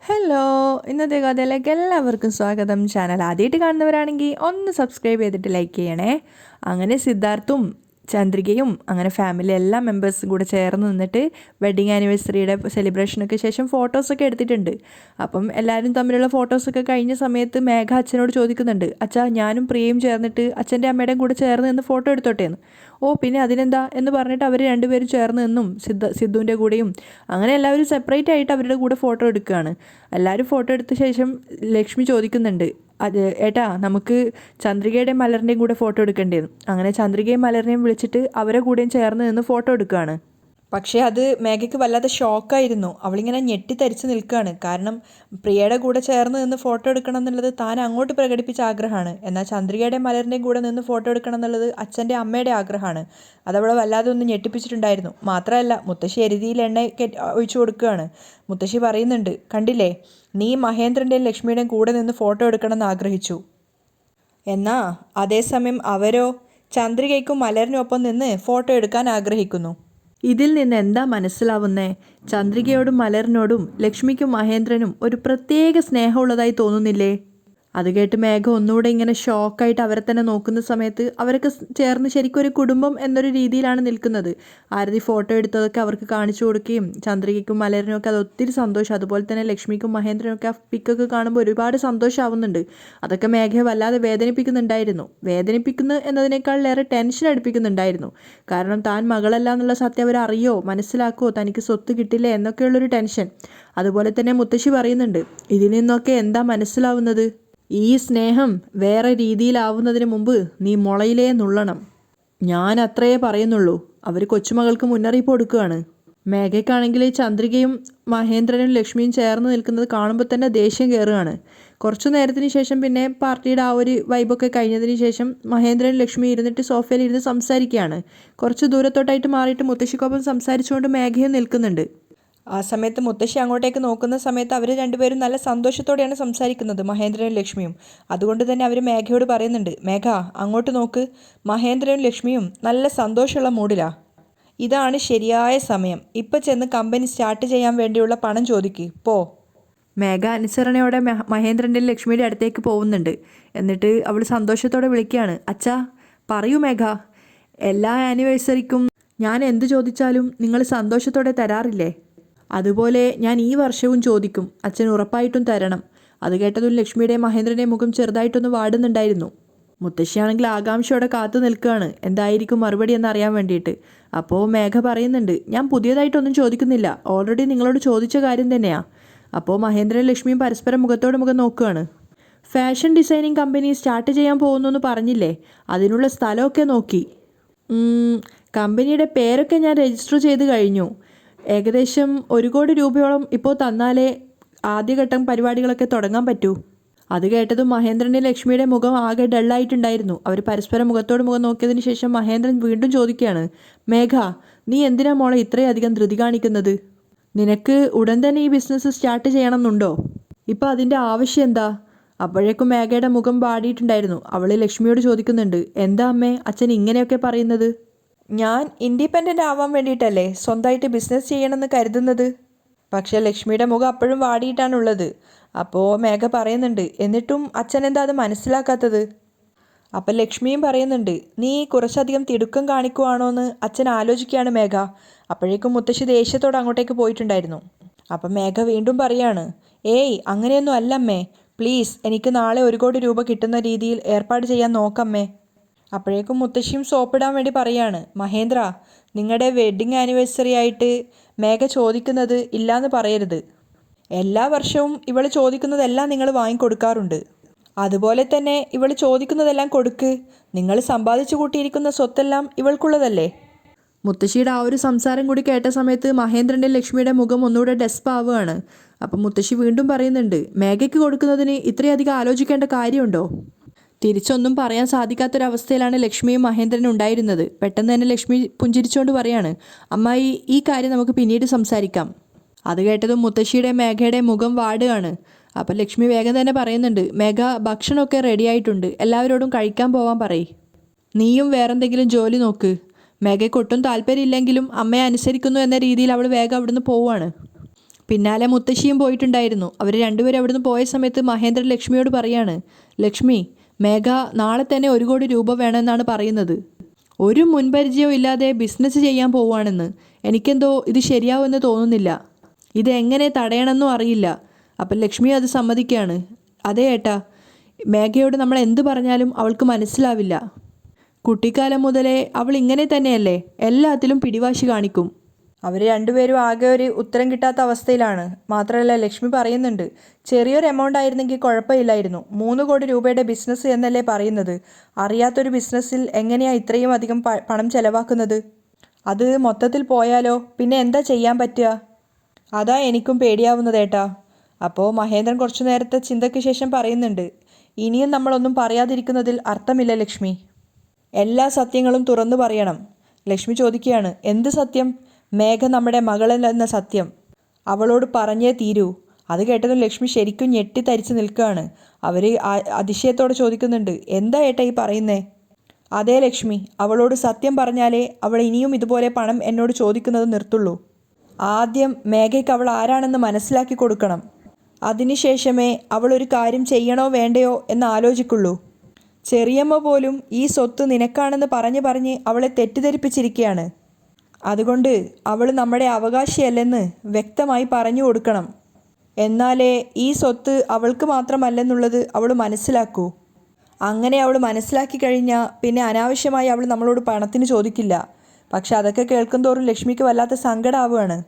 Hello, ഇന്നത്തെ കഥയിലേക്ക് എല്ലാവർക്കും സ്വാഗതം. ചാനൽ ആദ്യമായിട്ട് കാണുന്നവരാണെങ്കിൽ ഒന്ന് സബ്സ്ക്രൈബ് ചെയ്തിട്ട് ലൈക്ക് ചെയ്യണേ. അങ്ങനെ സിദ്ധാർത്ഥും ചന്ദ്രികയും അങ്ങനെ ഫാമിലി എല്ലാ മെമ്പേഴ്സും കൂടെ ചേർന്ന് നിന്നിട്ട് വെഡ്ഡിങ് ആനിവേഴ്സറിയുടെ സെലിബ്രേഷനൊക്കെ ശേഷം ഫോട്ടോസൊക്കെ എടുത്തിട്ടുണ്ട്. അപ്പം എല്ലാവരും തമ്മിലുള്ള ഫോട്ടോസൊക്കെ കഴിഞ്ഞ സമയത്ത് മേഘ അച്ഛനോട് ചോദിക്കുന്നുണ്ട്, അച്ഛാ ഞാനും പ്രിയയും ചേർന്നിട്ട് അച്ഛൻ്റെ അമ്മയുടെയും കൂടെ ചേർന്ന് നിന്ന് ഫോട്ടോ എടുത്തോട്ടെ എന്ന്. ഓ പിന്നെ അതിനെന്താ എന്ന് പറഞ്ഞിട്ട് അവർ രണ്ടുപേരും ചേർന്ന് നിന്നും സിദ്ധുവിൻ്റെ കൂടെയും അങ്ങനെ എല്ലാവരും സെപ്പറേറ്റ് ആയിട്ട് അവരുടെ കൂടെ ഫോട്ടോ എടുക്കുകയാണ്. എല്ലാവരും ഫോട്ടോ എടുത്ത ശേഷം ലക്ഷ്മി ചോദിക്കുന്നുണ്ട്, അത് ഏട്ടാ നമുക്ക് ചന്ദ്രികയുടെയും മലറിൻ്റെയും കൂടെ ഫോട്ടോ എടുക്കേണ്ടതെന്ന്. അങ്ങനെ ചന്ദ്രികയും മലറിനെയും വിളിച്ചിട്ട് അവരെ കൂടെയും ചേർന്ന് നിന്ന് ഫോട്ടോ എടുക്കുകയാണ്. പക്ഷേ അത് മേഘയ്ക്ക് വല്ലാതെ ഷോക്കായിരുന്നു. അവളിങ്ങനെ ഞെട്ടിത്തരിച്ച് നിൽക്കുകയാണ്. കാരണം പ്രിയയുടെ കൂടെ ചേർന്ന് നിന്ന് ഫോട്ടോ എടുക്കണം എന്നുള്ളത് താൻ അങ്ങോട്ട് പ്രകടിപ്പിച്ച ആഗ്രഹമാണ്. എന്നാൽ ചന്ദ്രികയുടെയും മലറിൻ്റെയും കൂടെ നിന്ന് ഫോട്ടോ എടുക്കണം എന്നുള്ളത് അച്ഛൻ്റെ അമ്മയുടെ ആഗ്രഹമാണ്. അതവളെ വല്ലാതെ ഒന്ന് ഞെട്ടിപ്പിച്ചിട്ടുണ്ടായിരുന്നു. മാത്രമല്ല മുത്തശ്ശി എരുതിയിൽ എണ്ണ ഒഴിച്ചു കൊടുക്കുകയാണ്. മുത്തശ്ശി പറയുന്നുണ്ട്, കണ്ടില്ലേ നീ മഹേന്ദ്രൻ്റെയും ലക്ഷ്മിയുടെയും കൂടെ നിന്ന് ഫോട്ടോ എടുക്കണമെന്ന് ആഗ്രഹിച്ചു, എന്നാൽ അതേസമയം അവരോ ചന്ദ്രികയ്ക്കും മലറിനും ഒപ്പം നിന്ന് ഫോട്ടോ എടുക്കാൻ ആഗ്രഹിക്കുന്നു. ഇതിൽ നിന്ന് എന്താ മനസ്സിലാവുന്നേ? ചന്ദ്രികയോടും മലറിനോടും ലക്ഷ്മിക്കും മഹേന്ദ്രനും ഒരു പ്രത്യേക സ്നേഹമുള്ളതായി തോന്നുന്നില്ലേ? അത് കേട്ട് മേഘ ഒന്നുകൂടെ ഇങ്ങനെ ഷോക്കായിട്ട് അവരെ തന്നെ നോക്കുന്ന സമയത്ത് അവരൊക്കെ ചേർന്ന് ശരിക്കും ഒരു കുടുംബം എന്നൊരു രീതിയിലാണ് നിൽക്കുന്നത്. ആരതി ഫോട്ടോ എടുത്തതൊക്കെ അവർക്ക് കാണിച്ചു കൊടുക്കുകയും ചന്ദ്രികയ്ക്കും മലരിനും ഒക്കെ അത് ഒത്തിരി സന്തോഷം. അതുപോലെ തന്നെ ലക്ഷ്മിക്കും മഹേന്ദ്രനും ഒക്കെ ആ പിക്കൊക്കെ കാണുമ്പോൾ ഒരുപാട് സന്തോഷമാവുന്നുണ്ട്. അതൊക്കെ മേഘയെ വല്ലാതെ വേദനിപ്പിക്കുന്നുണ്ടായിരുന്നു. വേദനിപ്പിക്കുന്നു എന്നതിനേക്കാളിലേറെ ടെൻഷൻ അടുപ്പിക്കുന്നുണ്ടായിരുന്നു. കാരണം താൻ മകളല്ല എന്നുള്ള സത്യം അവർ അറിയോ, മനസ്സിലാക്കുമോ, തനിക്ക് സ്വത്ത് കിട്ടില്ലേ എന്നൊക്കെയുള്ളൊരു ടെൻഷൻ. അതുപോലെ തന്നെ മുത്തശ്ശി പറയുന്നുണ്ട്, ഇതിൽ നിന്നൊക്കെ എന്താ മനസ്സിലാവുന്നത്? ഈ സ്നേഹം വേറെ രീതിയിലാവുന്നതിന് മുമ്പ് നീ മുളയിലേ നുള്ളണം. ഞാൻ അത്രയേ പറയുന്നുള്ളൂ. അവർ കൊച്ചുമകൾക്ക് മുന്നറിയിപ്പ് കൊടുക്കുകയാണ്. മേഘയ്ക്കാണെങ്കിൽ ചന്ദ്രികയും മഹേന്ദ്രനും ലക്ഷ്മിയും ചേർന്ന് നിൽക്കുന്നത് കാണുമ്പോൾ തന്നെ ദേഷ്യം കയറുകയാണ്. കുറച്ചു നേരത്തിന് ശേഷം പിന്നെ പാർട്ടിയുടെ ആ ഒരു വൈബൊക്കെ കഴിഞ്ഞതിന് ശേഷം മഹേന്ദ്രനും ലക്ഷ്മി ഇരുന്നിട്ട് സോഫയിൽ ഇരുന്ന് സംസാരിക്കുകയാണ്. കുറച്ച് ദൂരത്തോട്ടായിട്ട് മാറിയിട്ട് മുത്തശ്ശിക്കൊപ്പം സംസാരിച്ചുകൊണ്ട് മേഘയും നിൽക്കുന്നുണ്ട്. ആ സമയത്ത് മുത്തശ്ശി അങ്ങോട്ടേക്ക് നോക്കുന്ന സമയത്ത് അവർ രണ്ടുപേരും നല്ല സന്തോഷത്തോടെയാണ് സംസാരിക്കുന്നത്, മഹേന്ദ്രനും ലക്ഷ്മിയും. അതുകൊണ്ട് തന്നെ അവർ മേഘയോട് പറയുന്നുണ്ട്, മേഘ അങ്ങോട്ട് നോക്ക്, മഹേന്ദ്രനും ലക്ഷ്മിയും നല്ല സന്തോഷമുള്ള മൂഡിലാ. ഇതാണ് ശരിയായ സമയം. ഇപ്പം ചെന്ന് കമ്പനി സ്റ്റാർട്ട് ചെയ്യാൻ വേണ്ടിയുള്ള പണം ചോദിക്ക് പോ. മേഘ അനുസരണയോടെ മഹേന്ദ്രൻ്റെ ലക്ഷ്മിയുടെ അടുത്തേക്ക് പോകുന്നുണ്ട്. എന്നിട്ട് അവൾ സന്തോഷത്തോടെ വിളിക്കുകയാണ്, അച്ഛാ പറയൂ മേഘ, എല്ലാ ആനിവേഴ്സറിക്കും ഞാൻ എന്തു ചോദിച്ചാലും നിങ്ങൾ സന്തോഷത്തോടെ തരാറില്ലേ? അതുപോലെ ഞാൻ ഈ വർഷവും ചോദിക്കും, അച്ഛൻ ഉറപ്പായിട്ടും തരണം. അത് കേട്ടതും ലക്ഷ്മിയുടെയും മഹേന്ദ്രൻ്റെയും മുഖം ചെറുതായിട്ടൊന്ന് വാടുന്നുണ്ടായിരുന്നു. മുത്തശ്ശിയാണെങ്കിൽ ആകാംക്ഷയോടെ കാത്തു നിൽക്കുകയാണ് എന്തായിരിക്കും മറുപടി എന്നറിയാൻ വേണ്ടിയിട്ട്. അപ്പോൾ മേഘ പറയുന്നുണ്ട്, ഞാൻ പുതിയതായിട്ടൊന്നും ചോദിക്കുന്നില്ല, ഓൾറെഡി നിങ്ങളോട് ചോദിച്ച കാര്യം തന്നെയാണ്. അപ്പോൾ മഹേന്ദ്രനും ലക്ഷ്മിയും പരസ്പരം മുഖത്തോട് മുഖം നോക്കുകയാണ്. ഫാഷൻ ഡിസൈനിങ് കമ്പനി സ്റ്റാർട്ട് ചെയ്യാൻ പോകുന്നു എന്ന് പറഞ്ഞില്ലേ, അതിനുള്ള സ്ഥലമൊക്കെ നോക്കി. കമ്പനിയുടെ പേരൊക്കെ ഞാൻ രജിസ്റ്റർ ചെയ്ത് കഴിഞ്ഞു. ഏകദേശം 1 കോടി രൂപയോളം ഇപ്പോൾ തന്നാലേ ആദ്യഘട്ടം പരിപാടികളൊക്കെ തുടങ്ങാൻ പറ്റൂ. അത് കേട്ടതും മഹേന്ദ്രൻ്റെ ലക്ഷ്മിയുടെ മുഖം ആകെ ഡള്ളായിട്ടുണ്ടായിരുന്നു. അവർ പരസ്പരം മുഖത്തോട് മുഖം നോക്കിയതിന് ശേഷം മഹേന്ദ്രൻ വീണ്ടും ചോദിക്കുകയാണ്, മേഘ നീ എന്തിനാ മോളെ ഇത്രയധികം ധൃതി കാണിക്കുന്നത്? നിനക്ക് ഉടൻ തന്നെ ഈ ബിസിനസ് സ്റ്റാർട്ട് ചെയ്യണമെന്നുണ്ടോ? ഇപ്പം അതിൻ്റെ ആവശ്യം എന്താ? അപ്പോഴേക്കും മേഘയുടെ മുഖം പാടിയിട്ടുണ്ടായിരുന്നു. അവൾ ലക്ഷ്മിയോട് ചോദിക്കുന്നുണ്ട്, എന്താ അമ്മേ അച്ഛൻ ഇങ്ങനെയൊക്കെ പറയുന്നത്? ഞാൻ ഇൻഡിപെൻഡൻ്റ് ആവാൻ വേണ്ടിയിട്ടല്ലേ സ്വന്തമായിട്ട് ബിസിനസ് ചെയ്യണമെന്ന് കരുതുന്നത്. പക്ഷേ ലക്ഷ്മിയുടെ മുഖം അപ്പോഴും വാടിയിട്ടാണുള്ളത്. അപ്പോൾ മേഘ പറയുന്നുണ്ട്, എന്നിട്ടും അച്ഛൻ എന്താ അത് മനസ്സിലാക്കാത്തത്? അപ്പം ലക്ഷ്മിയും പറയുന്നുണ്ട്, നീ കുറച്ചധികം തിടുക്കം കാണിക്കുവാണോ എന്ന് അച്ഛൻ ആലോചിക്കുകയാണ് മേഘ. അപ്പോഴേക്കും മുത്തശ്ശി ദേഷ്യത്തോടെ അങ്ങോട്ടേക്ക് പോയിട്ടുണ്ടായിരുന്നു. അപ്പം മേഘ വീണ്ടും പറയാണ്, ഏയ് അങ്ങനെയൊന്നും അല്ലമ്മേ, പ്ലീസ് എനിക്ക് നാളെ 1 കോടി രൂപ കിട്ടുന്ന രീതിയിൽ ഏർപ്പാട് ചെയ്യാൻ നോക്കമ്മേ. അപ്പോഴേക്കും മുത്തശ്ശിയും സോപ്പിടാൻ വേണ്ടി പറയാണ്, മഹേന്ദ്ര നിങ്ങളുടെ വെഡ്ഡിങ് ആനിവേഴ്സറി ആയിട്ട് മേഘ ചോദിക്കുന്നത് ഇല്ലയെന്ന് പറയരുത്. എല്ലാ വർഷവും ഇവൾ ചോദിക്കുന്നതെല്ലാം നിങ്ങൾ വാങ്ങിക്കൊടുക്കാറുണ്ട്. അതുപോലെ തന്നെ ഇവൾ ചോദിക്കുന്നതെല്ലാം കൊടുക്ക്. നിങ്ങൾ സമ്പാദിച്ചു കൂട്ടിയിരിക്കുന്ന സ്വത്തെല്ലാം ഇവൾക്കുള്ളതല്ലേ. മുത്തശ്ശിയുടെ ആ ഒരു സംസാരം കൂടി കേട്ട സമയത്ത് മഹേന്ദ്രൻ്റെ ലക്ഷ്മിയുടെ മുഖം ഒന്നുകൂടെ ഡെസ്പാവുകയാണ്. അപ്പം മുത്തശ്ശി വീണ്ടും പറയുന്നുണ്ട്, മേഘയ്ക്ക് കൊടുക്കുന്നതിന് ഇത്രയധികം ആലോചിക്കേണ്ട കാര്യമുണ്ടോ? തിരിച്ചൊന്നും പറയാൻ സാധിക്കാത്തൊരവസ്ഥയിലാണ് ലക്ഷ്മിയും മഹേന്ദ്രനും ഉണ്ടായിരുന്നത്. പെട്ടെന്ന് തന്നെ ലക്ഷ്മി പുഞ്ചിരിച്ചുകൊണ്ട് പറയാണ്, അമ്മായി ഈ കാര്യം നമുക്ക് പിന്നീട് സംസാരിക്കാം. അത് കേട്ടതും മുത്തശ്ശിയുടെ മേഘയുടെ മുഖം വാടുകയാണ്. അപ്പം ലക്ഷ്മി വേഗം തന്നെ പറയുന്നുണ്ട്, മേഘ ഭക്ഷണമൊക്കെ റെഡി ആയിട്ടുണ്ട്, എല്ലാവരോടും കഴിക്കാൻ പോവാൻ പറയ്. നീയും വേറെന്തെങ്കിലും ജോലി നോക്ക്. മേഘയ്ക്ക് ഒട്ടും താല്പര്യമില്ലെങ്കിലും അമ്മയെ അനുസരിക്കുന്നു എന്ന രീതിയിൽ അവൾ വേഗം അവിടുന്ന് പോവുകയാണ്. പിന്നാലെ മുത്തശ്ശിയും പോയിട്ടുണ്ടായിരുന്നു. അവർ രണ്ടുപേരും അവിടുന്ന് പോയ സമയത്ത് മഹേന്ദ്രൻ ലക്ഷ്മിയോട് പറയാണ്, ലക്ഷ്മി, മേഘ നാളെ തന്നെ 1 കോടി രൂപ വേണമെന്നാണ് പറയുന്നത്. ഒരു മുൻപരിചയവും ഇല്ലാതെ ബിസിനസ് ചെയ്യാൻ പോവുകയാണെന്ന്. എനിക്കെന്തോ ഇത് ശരിയാവുമെന്ന് തോന്നുന്നില്ല. ഇതെങ്ങനെ തടയണമെന്നും അറിയില്ല. അപ്പം ലക്ഷ്മി അത് സമ്മതിക്കുകയാണ്. അതെ ഏട്ടാ, മേഘയോട് നമ്മൾ എന്ത് പറഞ്ഞാലും അവൾക്ക് മനസ്സിലാവില്ല. കുട്ടിക്കാലം മുതലേ അവൾ ഇങ്ങനെ തന്നെയല്ലേ, എല്ലാത്തിലും പിടിവാശി കാണിക്കും. അവർ രണ്ടുപേരും ആകെ ഒരു ഉത്തരം കിട്ടാത്ത അവസ്ഥയിലാണ്. മാത്രമല്ല ലക്ഷ്മി പറയുന്നുണ്ട്, ചെറിയൊരു എമൗണ്ട് ആയിരുന്നെങ്കിൽ കുഴപ്പമില്ലായിരുന്നു. 3 കോടി രൂപയുടെ ബിസിനസ് എന്നല്ലേ പറയുന്നത്. അറിയാത്തൊരു ബിസിനസ്സിൽ എങ്ങനെയാണ് ഇത്രയും അധികം പണം ചെലവാക്കുന്നത്? അത് മൊത്തത്തിൽ പോയാലോ? പിന്നെ എന്താ ചെയ്യാൻ പറ്റുക? അതാ എനിക്കും പേടിയാവുന്നതേട്ടാ. അപ്പോൾ മഹേന്ദ്രൻ കുറച്ചു നേരത്തെ ചിന്തയ്ക്ക് ശേഷം പറയുന്നുണ്ട്, ഇനിയും നമ്മളൊന്നും പറയാതിരിക്കുന്നതിൽ അർത്ഥമില്ല ലക്ഷ്മി. എല്ലാ സത്യങ്ങളും തുറന്നു പറയണം. ലക്ഷ്മി ചോദിക്കുകയാണ്, എന്ത് സത്യം? മേഘ നമ്മുടെ മകളെന്ന സത്യം. അവളോട് പറഞ്ഞേ തീരൂ. അത് കേട്ടതും ലക്ഷ്മി ശരിക്കും ഞെട്ടിത്തരിച്ച് നിൽക്കുകയാണ്. അവർ അതിശയത്തോടെ ചോദിക്കുന്നുണ്ട്, എന്താ ഏട്ടാ ഈ പറയുന്നേ? അതേ ലക്ഷ്മി, അവളോട് സത്യം പറഞ്ഞാലേ അവൾ ഇനിയും ഇതുപോലെ പണം എന്നോട് ചോദിക്കുന്നത് നിർത്തുള്ളൂ. ആദ്യം മേഘയ്ക്ക് അവൾ ആരാണെന്ന് മനസ്സിലാക്കി കൊടുക്കണം. അതിനുശേഷമേ അവൾ ഒരു കാര്യം ചെയ്യണോ വേണ്ടയോ എന്ന് ആലോചിക്കുള്ളൂ. ചെറിയമ്മ പോലും ഈ സ്വത്ത് നിനക്കാണെന്ന് പറഞ്ഞ് അവളെ തെറ്റിദ്ധരിപ്പിച്ചിരിക്കുകയാണ്. അതുകൊണ്ട് അവൾ നമ്മുടെ അവകാശിയല്ലെന്ന് വ്യക്തമായി പറഞ്ഞു കൊടുക്കണം. എന്നാലേ ഈ സ്വത്ത് അവൾക്ക് മാത്രമല്ലെന്നുള്ളത് അവൾ മനസ്സിലാക്കൂ. അങ്ങനെ അവൾ മനസ്സിലാക്കി കഴിഞ്ഞാൽ പിന്നെ അനാവശ്യമായി അവൾ നമ്മളോട് പണത്തിന് ചോദിക്കില്ല. പക്ഷെ അതൊക്കെ കേൾക്കുന്തോറും ലക്ഷ്മിക്ക് വല്ലാത്ത സങ്കടമാവുകയാണ്.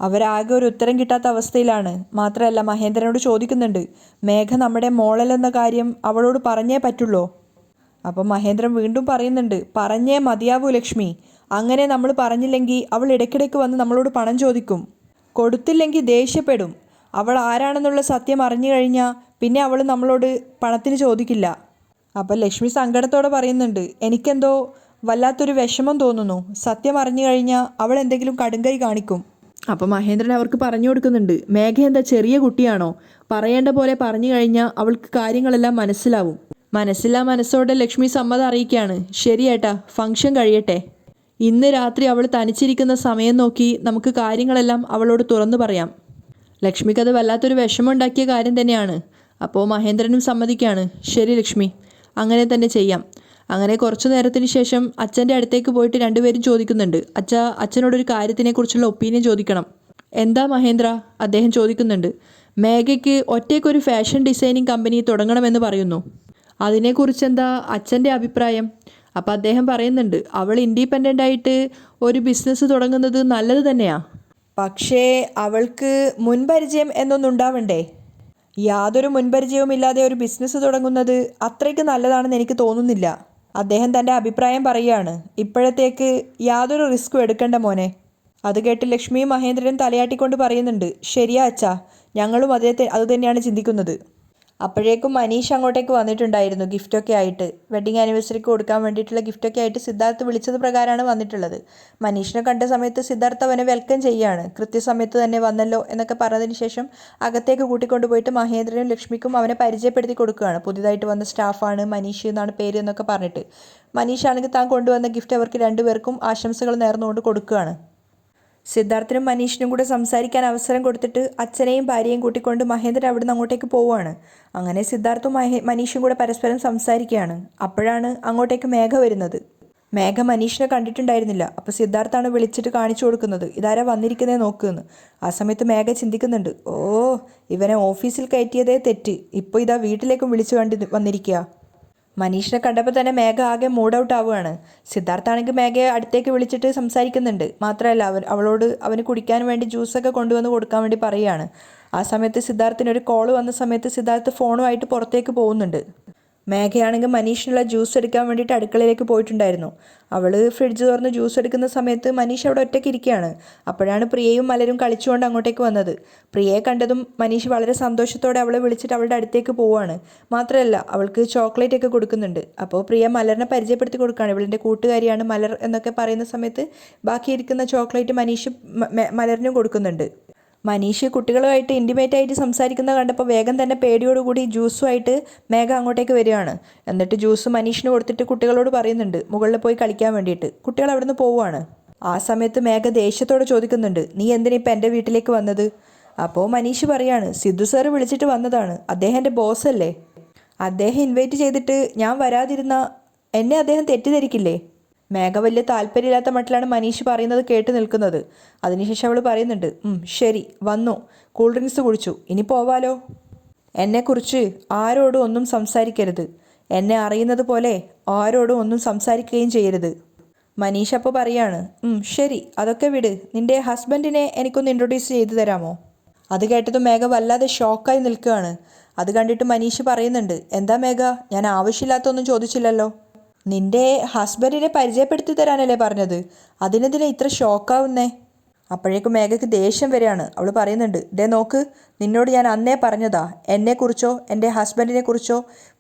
അവരാകെ ഒരു ഉത്തരം കിട്ടാത്ത അവസ്ഥയിലാണ്. മാത്രമല്ല മഹേന്ദ്രനോട് ചോദിക്കുന്നുണ്ട്, മേഘ നമ്മുടെ മോളല്ലെന്ന കാര്യം അവളോട് പറഞ്ഞേ പറ്റുള്ളൂ. അപ്പം മഹേന്ദ്രൻ വീണ്ടും പറയുന്നുണ്ട്, പറഞ്ഞേ മതിയാവൂ ലക്ഷ്മി. അങ്ങനെ നമ്മൾ പറഞ്ഞില്ലെങ്കിൽ അവൾ ഇടയ്ക്കിടയ്ക്ക് വന്ന് നമ്മളോട് പണം ചോദിക്കും. കൊടുത്തില്ലെങ്കിൽ ദേഷ്യപ്പെടും. അവൾ ആരാണെന്നുള്ള സത്യം അറിഞ്ഞു കഴിഞ്ഞാൽ പിന്നെ അവൾ നമ്മളോട് പണത്തിന് ചോദിക്കില്ല. അപ്പം ലക്ഷ്മി സങ്കടത്തോടെ പറയുന്നുണ്ട്, എനിക്കെന്തോ വല്ലാത്തൊരു വിഷമം തോന്നുന്നു. സത്യം അറിഞ്ഞു കഴിഞ്ഞാൽ അവൾ എന്തെങ്കിലും കടുങ്കൈ കാണിക്കും. അപ്പം മഹേന്ദ്രൻ അവർക്ക് പറഞ്ഞു കൊടുക്കുന്നുണ്ട്, മേഘ എന്താ ചെറിയ കുട്ടിയാണോ? പറയേണ്ട പോലെ പറഞ്ഞു കഴിഞ്ഞാൽ അവൾക്ക് കാര്യങ്ങളെല്ലാം മനസ്സിലാവും. മനസ്സില്ലാ മനസ്സോടെ ലക്ഷ്മി സമ്മതം അറിയിക്കുകയാണ്. ശരിയേട്ടാ, ഫംഗ്ഷൻ കഴിയട്ടെ. ഇന്ന് രാത്രി അവൾ തനിച്ചിരിക്കുന്ന സമയം നോക്കി നമുക്ക് കാര്യങ്ങളെല്ലാം അവളോട് തുറന്നു പറയാം. ലക്ഷ്മിക്കത് വല്ലാത്തൊരു വിഷമമുണ്ടാക്കിയ കാര്യം തന്നെയാണ്. അപ്പോൾ മഹേന്ദ്രനും സമ്മതിക്കുകയാണ്. ശരി ലക്ഷ്മി, അങ്ങനെ തന്നെ ചെയ്യാം. അങ്ങനെ കുറച്ചു നേരത്തിന് ശേഷം അച്ഛൻ്റെ അടുത്തേക്ക് പോയിട്ട് രണ്ടുപേരും ചോദിക്കുന്നുണ്ട്, അച്ഛനോടൊരു കാര്യത്തിനെക്കുറിച്ചുള്ള ഒപ്പീനിയൻ ചോദിക്കണം. എന്താ മഹേന്ദ്ര? അദ്ദേഹം ചോദിക്കുന്നുണ്ട്. മേഘയ്ക്ക് ഒറ്റയ്ക്കൊരു ഫാഷൻ ഡിസൈനിങ് കമ്പനി തുടങ്ങണമെന്ന് പറയുന്നു. അതിനെക്കുറിച്ച് എന്താ അച്ഛൻ്റെ അഭിപ്രായം? അപ്പോൾ അദ്ദേഹം പറയുന്നുണ്ട്, അവൾ ഇൻഡിപെൻഡൻ്റ് ആയിട്ട് ഒരു ബിസിനസ് തുടങ്ങുന്നത് നല്ലത് തന്നെയാണ്. പക്ഷേ അവൾക്ക് മുൻപരിചയം എന്നൊന്നും ഉണ്ടാവണ്ടേ? യാതൊരു മുൻപരിചയവും ഇല്ലാതെ ഒരു ബിസിനസ് തുടങ്ങുന്നത് അത്രയ്ക്ക് നല്ലതാണെന്ന് എനിക്ക് തോന്നുന്നില്ല. അദ്ദേഹം തൻ്റെ അഭിപ്രായം പറയുകയാണ്. ഇപ്പോഴത്തേക്ക് യാതൊരു റിസ്ക്കും എടുക്കണ്ട മോനെ. അത് കേട്ട് ലക്ഷ്മിയും മഹേന്ദ്രനും തലയാട്ടിക്കൊണ്ട് പറയുന്നുണ്ട്, ശരിയാ അച്ഛാ, ഞങ്ങളും അത് തന്നെയാണ് ചിന്തിക്കുന്നത്. അപ്പോഴേക്കും മനീഷ് അങ്ങോട്ടേക്ക് വന്നിട്ടുണ്ടായിരുന്നു ഗിഫ്റ്റൊക്കെ ആയിട്ട്. വെഡിങ് ആനിവേഴ്സറിക്ക് കൊടുക്കാൻ വേണ്ടിയിട്ടുള്ള ഗിഫ്റ്റൊക്കെ ആയിട്ട് സിദ്ധാർത്ഥ് വിളിച്ചത് പ്രകാരമാണ് വന്നിട്ടുള്ളത്. മനീഷിനെ കണ്ട സമയത്ത് സിദ്ധാർത്ഥ് അവനെ വെൽക്കം ചെയ്യുകയാണ്. കൃത്യസമയത്ത് തന്നെ വന്നല്ലോ എന്നൊക്കെ പറഞ്ഞതിന് ശേഷം അകത്തേക്ക് കൂട്ടിക്കൊണ്ടുപോയിട്ട് മഹേന്ദ്രനും ലക്ഷ്മിക്കും അവനെ പരിചയപ്പെടുത്തി കൊടുക്കുകയാണ്. പുതിയതായിട്ട് വന്ന സ്റ്റാഫാണ് മനീഷ് എന്നാണ് പേര് എന്നൊക്കെ പറഞ്ഞിട്ട്. മനീഷ് ആണെങ്കിൽ താൻ കൊണ്ടുവന്ന ഗിഫ്റ്റ് അവർക്ക് രണ്ടുപേർക്കും ആശംസകൾ നേർന്നുകൊണ്ട് കൊടുക്കുകയാണ്. സിദ്ധാർത്ഥിനും മനീഷിനും കൂടെ സംസാരിക്കാൻ അവസരം കൊടുത്തിട്ട് അച്ഛനെയും ഭാര്യയും കൂട്ടിക്കൊണ്ട് മഹേന്ദ്രൻ അവിടുന്ന് അങ്ങോട്ടേക്ക് പോവുകയാണ്. അങ്ങനെ സിദ്ധാർത്ഥും മനീഷും കൂടെ പരസ്പരം സംസാരിക്കുകയാണ്. അപ്പോഴാണ് അങ്ങോട്ടേക്ക് മേഘ വരുന്നത്. മേഘ മനീഷിനെ കണ്ടിട്ടുണ്ടായിരുന്നില്ല. അപ്പോൾ സിദ്ധാർത്ഥാണ് വിളിച്ചിട്ട് കാണിച്ചു കൊടുക്കുന്നത്, ഇതാരാ വന്നിരിക്കുന്നേ നോക്കുമെന്ന്. ആ സമയത്ത് മേഘ ചിന്തിക്കുന്നുണ്ട്, ഓ, ഇവനെ ഓഫീസിൽ കയറ്റിയതേ തെറ്റ്, ഇപ്പോൾ ഇതാ വീട്ടിലേക്കും വിളിച്ചു വന്നിരിക്കുക. മനീഷിനെ കണ്ടപ്പോൾ തന്നെ മേഘ ആകെ മൂഡ് ഔട്ട് ആവുകയാണ്. സിദ്ധാർത്ഥാണെങ്കിൽ മേഘയെ അടുത്തേക്ക് വിളിച്ചിട്ട് സംസാരിക്കുന്നുണ്ട്. മാത്രമല്ല അവന് കുടിക്കാൻ വേണ്ടി ജ്യൂസൊക്കെ കൊണ്ടുവന്ന് കൊടുക്കാൻ വേണ്ടി പറയുകയാണ്. ആ സമയത്ത് സിദ്ധാർത്ഥിന് ഒരു കോൾ വന്ന സമയത്ത് സിദ്ധാർത്ഥ് ഫോണുമായിട്ട് പുറത്തേക്ക് പോകുന്നുണ്ട്. മേഘയാണെങ്കിൽ മനീഷിനുള്ള ജ്യൂസ് എടുക്കാൻ വേണ്ടിയിട്ട് അടുക്കളയിലേക്ക് പോയിട്ടുണ്ടായിരുന്നു. അവൾ ഫ്രിഡ്ജ് തുറന്ന് ജ്യൂസ് എടുക്കുന്ന സമയത്ത് മനീഷ് അവിടെ ഒറ്റയ്ക്ക് ഇരിക്കുകയാണ്. അപ്പോഴാണ് പ്രിയയും മലരും കളിച്ചുകൊണ്ട് അങ്ങോട്ടേക്ക് വന്നത്. പ്രിയയെ കണ്ടതും മനീഷ് വളരെ സന്തോഷത്തോടെ അവളെ വിളിച്ചിട്ട് അവളുടെ അടുത്തേക്ക് പോവുകയാണ്. മാത്രമല്ല അവൾക്ക് ചോക്ലേറ്റ് ഒക്കെ കൊടുക്കുന്നുണ്ട്. അപ്പോൾ പ്രിയ മലറിനെ പരിചയപ്പെടുത്തി കൊടുക്കുകയാണ്. ഇവളിൻ്റെ കൂട്ടുകാരിയാണ് മലർ എന്നൊക്കെ പറയുന്ന സമയത്ത് ബാക്കിയിരിക്കുന്ന ചോക്ലേറ്റ് മനീഷ് മലറിനും കൊടുക്കുന്നുണ്ട്. മനീഷ് കുട്ടികളുമായിട്ട് ഇൻറ്റിമേറ്റ് ആയിട്ട് സംസാരിക്കുന്നത് കണ്ടപ്പോൾ വേഗം തന്നെ പേടിയോടുകൂടി ജ്യൂസുമായിട്ട് മേഘ അങ്ങോട്ടേക്ക് വരികയാണ്. എന്നിട്ട് ജ്യൂസ് മനീഷിന് കൊടുത്തിട്ട് കുട്ടികളോട് പറയുന്നുണ്ട് മുകളിൽ പോയി കളിക്കാൻ വേണ്ടിയിട്ട്. കുട്ടികൾ അവിടുന്ന് പോവുകയാണ്. ആ സമയത്ത് മേഘ ദേഷ്യത്തോടെ ചോദിക്കുന്നുണ്ട്, നീ എന്തിനാ ഇപ്പം എൻ്റെ വീട്ടിലേക്ക് വന്നത്? അപ്പോൾ മനീഷ് പറയാണ്, സിദ്ധു സാറ് വിളിച്ചിട്ട് വന്നതാണ്, അദ്ദേഹം എൻ്റെ ബോസല്ലേ, അദ്ദേഹം ഇൻവൈറ്റ് ചെയ്തിട്ട് ഞാൻ വരാതിരുന്ന എന്നെ അദ്ദേഹം തെറ്റിദ്ധരിക്കില്ലേ? മേഘ വലിയ താല്പര്യമില്ലാത്ത മട്ടിലാണ് മനീഷ് പറയുന്നത് കേട്ട് നിൽക്കുന്നത്. അതിനുശേഷം അവൾ പറയുന്നുണ്ട്, ശരി വന്നു, കൂൾ ഡ്രിങ്ക്സ് കുടിച്ചു, ഇനി പോവാലോ. എന്നെക്കുറിച്ച് ആരോടും ഒന്നും സംസാരിക്കരുത്, എന്നെ അറിയുന്നത് പോലെ ആരോടും ഒന്നും സംസാരിക്കുകയും ചെയ്യരുത്. മനീഷ് അപ്പോൾ പറയാണ്, ശരി അതൊക്കെ വിട്, നിൻ്റെ ഹസ്ബൻഡിനെ എനിക്കൊന്ന് ഇൻട്രൊഡ്യൂസ് ചെയ്തു തരാമോ? അത് കേട്ടതും മേഘ വല്ലാതെ ഷോക്കായി നിൽക്കുകയാണ്. അത് കണ്ടിട്ട് മനീഷ് പറയുന്നുണ്ട്, എന്താ മേഘ, ഞാൻ ആവശ്യമില്ലാത്തൊന്നും ചോദിച്ചില്ലല്ലോ. നിൻ്റെ ഹസ്ബൻഡിനെ പരിചയപ്പെടുത്തി തരാനല്ലേ പറഞ്ഞത്, അതിനെതിരെ ഇത്ര ഷോക്കാവുന്നേ? അപ്പോഴേക്കും മേഘയ്ക്ക് ദേഷ്യം വരികയാണ്. അവൾ പറയുന്നുണ്ട്, ദേ നോക്ക്, നിന്നോട് ഞാൻ അന്നേ പറഞ്ഞതാ എന്നെക്കുറിച്ചോ എൻ്റെ ഹസ്ബൻഡിനെ കുറിച്ചോ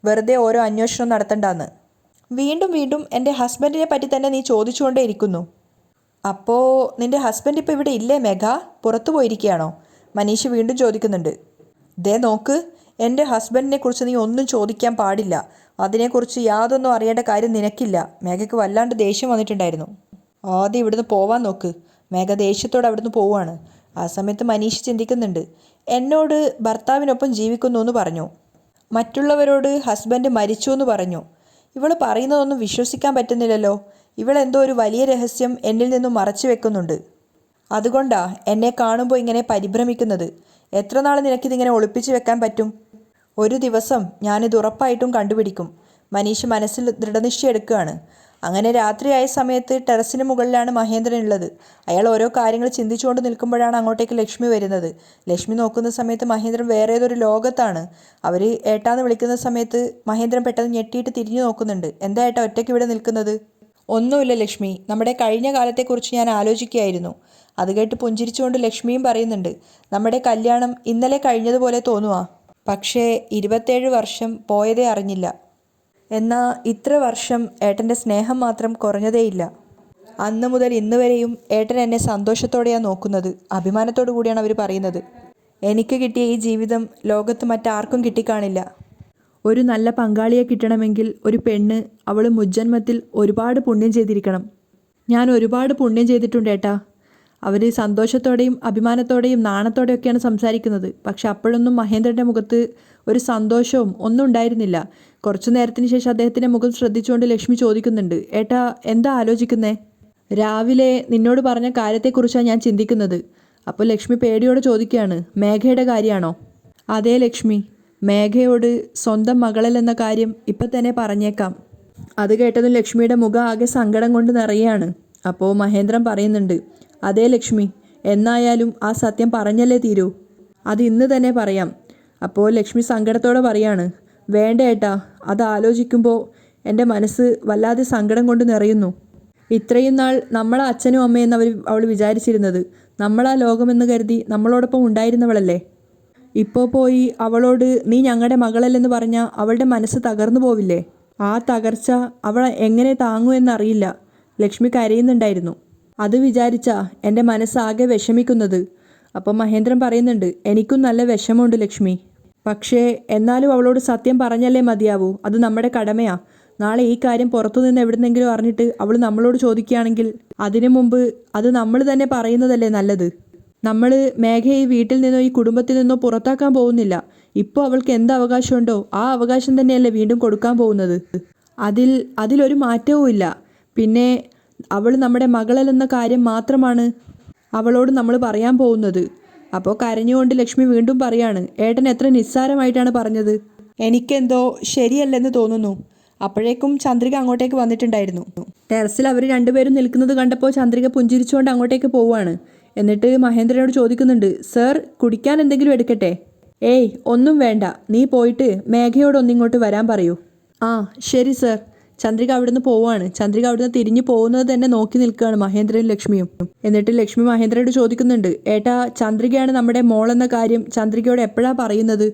വെറുതെ ഓരോ അന്വേഷണം നടത്തണ്ടെന്ന്. വീണ്ടും വീണ്ടും എൻ്റെ ഹസ്ബൻഡിനെ പറ്റി തന്നെ നീ ചോദിച്ചുകൊണ്ടേ ഇരിക്കുന്നു. അപ്പോൾ നിൻ്റെ ഹസ്ബൻഡ് ഇപ്പോൾ ഇവിടെ ഇല്ലേ മേഘ, പുറത്തു പോയിരിക്കുകയാണോ? മനീഷ് വീണ്ടും ചോദിക്കുന്നുണ്ട്. ദേ നോക്ക്, എൻ്റെ ഹസ്ബൻഡിനെ കുറിച്ച് നീ ഒന്നും ചോദിക്കാൻ പാടില്ല, അതിനെക്കുറിച്ച് യാതൊന്നും അറിയേണ്ട കാര്യം നിനക്കില്ല. മേഘയ്ക്ക് വല്ലാണ്ട് ദേഷ്യം വന്നിട്ടുണ്ടായിരുന്നു. ആദ്യം ഇവിടുന്ന് പോവാൻ നോക്ക്. മേഘ ദേഷ്യത്തോടെ അവിടുന്ന് പോവുകയാണ്. ആ സമയത്ത് മനീഷ് ചിന്തിക്കുന്നുണ്ട്, എന്നോട് ഭർത്താവിനൊപ്പം ജീവിക്കുന്നു എന്ന് പറഞ്ഞു, മറ്റുള്ളവരോട് ഹസ്ബൻഡ് മരിച്ചു എന്ന് പറഞ്ഞു. ഇവൾ പറയുന്നതൊന്നും വിശ്വസിക്കാൻ പറ്റുന്നില്ലല്ലോ. ഇവളെന്തോ ഒരു വലിയ രഹസ്യം എന്നിൽ നിന്നും മറച്ചു വെക്കുന്നുണ്ട്. അതുകൊണ്ടാ എന്നെ കാണുമ്പോൾ ഇങ്ങനെ പരിഭ്രമിക്കുന്നത്. എത്ര നാൾ നിനക്കിതിങ്ങനെ ഒളിപ്പിച്ചു വെക്കാൻ പറ്റും? ഒരു ദിവസം ഞാനിത് ഉറപ്പായിട്ടും കണ്ടുപിടിക്കും. മനീഷ് മനസ്സിൽ ദൃഢനിശ്ചയം എടുക്കുകയാണ്. അങ്ങനെ രാത്രിയായ സമയത്ത് ടെറസിന് മുകളിലാണ് മഹേന്ദ്രൻ ഉള്ളത്. അയാൾ ഓരോ കാര്യങ്ങൾ ചിന്തിച്ചുകൊണ്ട് നിൽക്കുമ്പോഴാണ് അങ്ങോട്ടേക്ക് ലക്ഷ്മി വരുന്നത്. ലക്ഷ്മി നോക്കുന്ന സമയത്ത് മഹേന്ദ്രൻ വേറെ ഏതൊരു ലോകത്താണ്. അവർ ഏട്ടാന്ന് വിളിക്കുന്ന സമയത്ത് മഹേന്ദ്രൻ പെട്ടെന്ന് ഞെട്ടിയിട്ട് തിരിഞ്ഞു നോക്കുന്നുണ്ട്. എന്താ ഏട്ടാ ഒറ്റയ്ക്ക് ഇവിടെ നിൽക്കുന്നത്? ഒന്നുമില്ല ലക്ഷ്മി, നമ്മുടെ കഴിഞ്ഞ കാലത്തെക്കുറിച്ച് ഞാൻ ആലോചിക്കുകയായിരുന്നു. അത് കേട്ട് പുഞ്ചിരിച്ചുകൊണ്ട് ലക്ഷ്മിയും പറയുന്നുണ്ട്, നമ്മുടെ കല്യാണം ഇന്നലെ കഴിഞ്ഞതുപോലെ തോന്നുവാ, പക്ഷേ 27 വർഷം പോയതേ അറിഞ്ഞില്ല. എന്നാൽ ഇത്ര വർഷം ഏട്ടൻ്റെ സ്നേഹം മാത്രം കുറഞ്ഞതേയില്ല. അന്ന് മുതൽ ഇന്ന് വരെയും ഏട്ടൻ എന്നെ സന്തോഷത്തോടെയാണ് നോക്കുന്നത്, അഭിമാനത്തോടു കൂടിയാണ് അവർ പറയുന്നത്. എനിക്ക് കിട്ടിയ ഈ ജീവിതം ലോകത്ത് മറ്റാർക്കും കിട്ടിക്കാണില്ല. ഒരു നല്ല പങ്കാളിയെ കിട്ടണമെങ്കിൽ ഒരു പെണ്ണ് അവൾ മുജ്ജന്മത്തിൽ ഒരുപാട് പുണ്യം ചെയ്തിരിക്കണം. ഞാൻ ഒരുപാട് പുണ്യം ചെയ്തിട്ടുണ്ട് ഏട്ടാ. അവർ സന്തോഷത്തോടെയും അഭിമാനത്തോടെയും നാണത്തോടെയൊക്കെയാണ് സംസാരിക്കുന്നത്. പക്ഷെ അപ്പോഴൊന്നും മഹേന്ദ്രൻ്റെ മുഖത്ത് ഒരു സന്തോഷവും ഒന്നും ഉണ്ടായിരുന്നില്ല. കുറച്ചു നേരത്തിന് ശേഷം അദ്ദേഹത്തിൻ്റെ മുഖം ശ്രദ്ധിച്ചുകൊണ്ട് ലക്ഷ്മി ചോദിക്കുന്നുണ്ട്, ഏട്ടാ എന്താ ആലോചിക്കുന്നേ? രാവിലെ നിന്നോട് പറഞ്ഞ കാര്യത്തെക്കുറിച്ചാണ് ഞാൻ ചിന്തിക്കുന്നത്. അപ്പോൾ ലക്ഷ്മി പേടിയോടെ ചോദിക്കുകയാണ്, മേഘയുടെ കാര്യമാണോ? അതേ ലക്ഷ്മി, മേഘയോട് സ്വന്തം മകളല്ലെന്ന കാര്യം ഇപ്പം തന്നെ പറഞ്ഞേക്കാം. അത് കേട്ടതും ലക്ഷ്മിയുടെ മുഖം ആകെ സങ്കടം കൊണ്ട് നിറയാണ്. അപ്പോൾ മഹേന്ദ്രൻ പറയുന്നുണ്ട്, അതേ ലക്ഷ്മി, എന്നായാലും ആ സത്യം പറഞ്ഞല്ലേ തീരൂ, അത് ഇന്ന് തന്നെ പറയാം. അപ്പോൾ ലക്ഷ്മി സങ്കടത്തോടെ പറയാണ്, വേണ്ട ഏട്ടാ, അത് ആലോചിക്കുമ്പോൾ എൻ്റെ മനസ്സ് വല്ലാതെ സങ്കടം കൊണ്ട് നിറയുന്നു. ഇത്രയും നാൾ നമ്മളെ അച്ഛനും അമ്മയെന്ന് അവൾ വിചാരിച്ചിരുന്നത്, നമ്മളാ ലോകമെന്ന് കരുതി നമ്മളോടൊപ്പം ഉണ്ടായിരുന്നവളല്ലേ. ഇപ്പോൾ പോയി അവളോട് നീ ഞങ്ങളുടെ മകളല്ലെന്ന് പറഞ്ഞാൽ അവളുടെ മനസ്സ് തകർന്നു പോവില്ലേ? ആ തകർച്ച അവൾ എങ്ങനെ താങ്ങുമെന്നറിയില്ല. ലക്ഷ്മി കരയുന്നുണ്ടായിരുന്നു. അത് വിചാരിച്ചാ എൻ്റെ മനസ്സാകെ വിഷമിക്കുന്നത്. അപ്പം മഹേന്ദ്രൻ പറയുന്നുണ്ട്, എനിക്കും നല്ല വിഷമമുണ്ട് ലക്ഷ്മി. പക്ഷേ എന്നാലും അവളോട് സത്യം പറഞ്ഞല്ലേ മതിയാവൂ, അത് നമ്മുടെ കടമയാ. നാളെ ഈ കാര്യം പുറത്തുനിന്ന് എവിടുന്നെങ്കിലും അറിഞ്ഞിട്ട് അവൾ നമ്മളോട് ചോദിക്കുകയാണെങ്കിൽ അതിനു മുമ്പ് അത് നമ്മൾ തന്നെ പറയുന്നതല്ലേ നല്ലത്. നമ്മൾ മേഘയെ ഈ വീട്ടിൽ നിന്നോ ഈ കുടുംബത്തിൽ നിന്നോ പുറത്താക്കാൻ പോകുന്നില്ല. ഇപ്പോൾ അവൾക്ക് എന്ത് അവകാശമുണ്ടോ ആ അവകാശം തന്നെയല്ലേ വീണ്ടും കൊടുക്കാൻ പോകുന്നത്. അതിലൊരു മാറ്റവും ഇല്ല. പിന്നെ അവൾ നമ്മുടെ മകളല്ലെന്ന കാര്യം മാത്രമാണ് അവളോട് നമ്മൾ പറയാൻ പോകുന്നത്. അപ്പോൾ കരഞ്ഞുകൊണ്ട് ലക്ഷ്മി വീണ്ടും പറയാണ്, ഏട്ടൻ എത്ര നിസ്സാരമായിട്ടാണ് പറഞ്ഞത്, എനിക്കെന്തോ ശരിയല്ലെന്ന് തോന്നുന്നു. അപ്പോഴേക്കും ചന്ദ്രിക അങ്ങോട്ടേക്ക് വന്നിട്ടുണ്ടായിരുന്നു. ടെറസിൽ അവർ രണ്ടുപേരും നിൽക്കുന്നത് കണ്ടപ്പോൾ ചന്ദ്രിക പുഞ്ചിരിച്ചുകൊണ്ട് അങ്ങോട്ടേക്ക് പോവുകയാണ്. എന്നിട്ട് മഹേന്ദ്രനോട് ചോദിക്കുന്നുണ്ട്, സർ കുടിക്കാൻ എന്തെങ്കിലും എടുക്കട്ടെ? ഏയ് ഒന്നും വേണ്ട, നീ പോയിട്ട് മേഘയോടൊന്നിങ്ങോട്ട് വരാൻ പറയൂ. ആ ശരി സർ. ചന്ദ്രിക അവിടുന്ന് പോവുകയാണ്. ചന്ദ്രിക അവിടുന്ന് തിരിഞ്ഞു പോകുന്നത് തന്നെ നോക്കി നിൽക്കുകയാണ് മഹേന്ദ്രനും ലക്ഷ്മിയും. എന്നിട്ട് ലക്ഷ്മി മഹേന്ദ്രനോട് ചോദിക്കുന്നുണ്ട്, ഏട്ടാ ചന്ദ്രികയാണ് നമ്മുടെ മോളെന്ന കാര്യം ചന്ദ്രികയോട് എപ്പോഴാണ് പറയുന്നത്?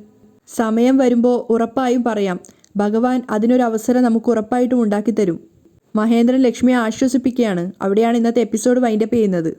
സമയം വരുമ്പോൾ ഉറപ്പായും പറയാം. ഭഗവാൻ അതിനൊരു അവസരം നമുക്ക് ഉറപ്പായിട്ടും ഉണ്ടാക്കി തരും. മഹേന്ദ്രൻ ലക്ഷ്മിയെ ആശ്വസിപ്പിക്കുകയാണ്. അവിടെയാണ് ഇന്നത്തെ എപ്പിസോഡ് വൈൻഡപ്പ് ചെയ്യുന്നത്.